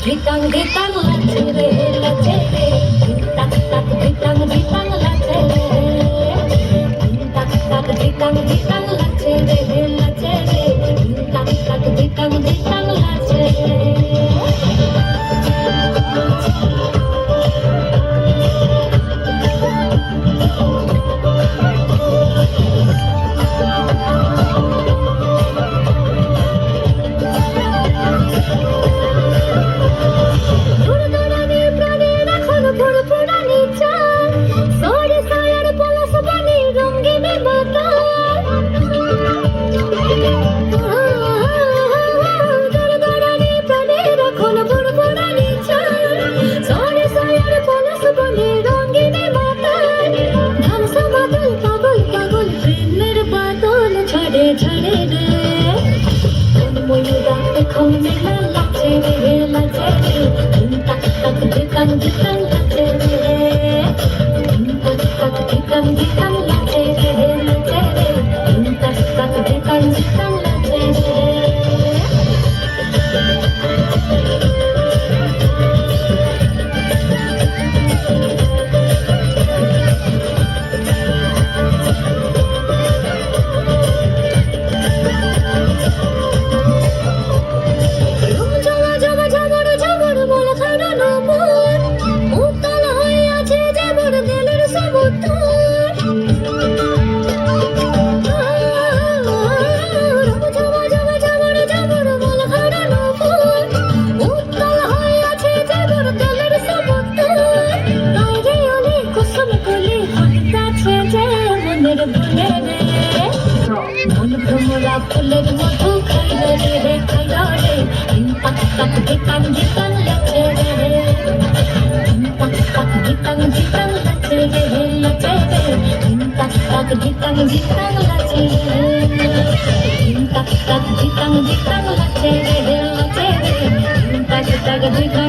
Ditang ditang lacere lacere, tak tak ditang ditang lacere, tak tak ditang ditang lacere lacere, tak tak ditang ditang lacere. ফুলের মধু খাইলো রে খাইলো রে, তাক তাক দিতাং দিতাং লাচে রে, তাক তাক দিতাং দিতাং লাচে রে লাচে রে, তাক তাক দিতাং দিতাং লাচে রে, তাক তাক দিতাং দিতাং লাচে রে লাচে রে, তাক তাক দিতাং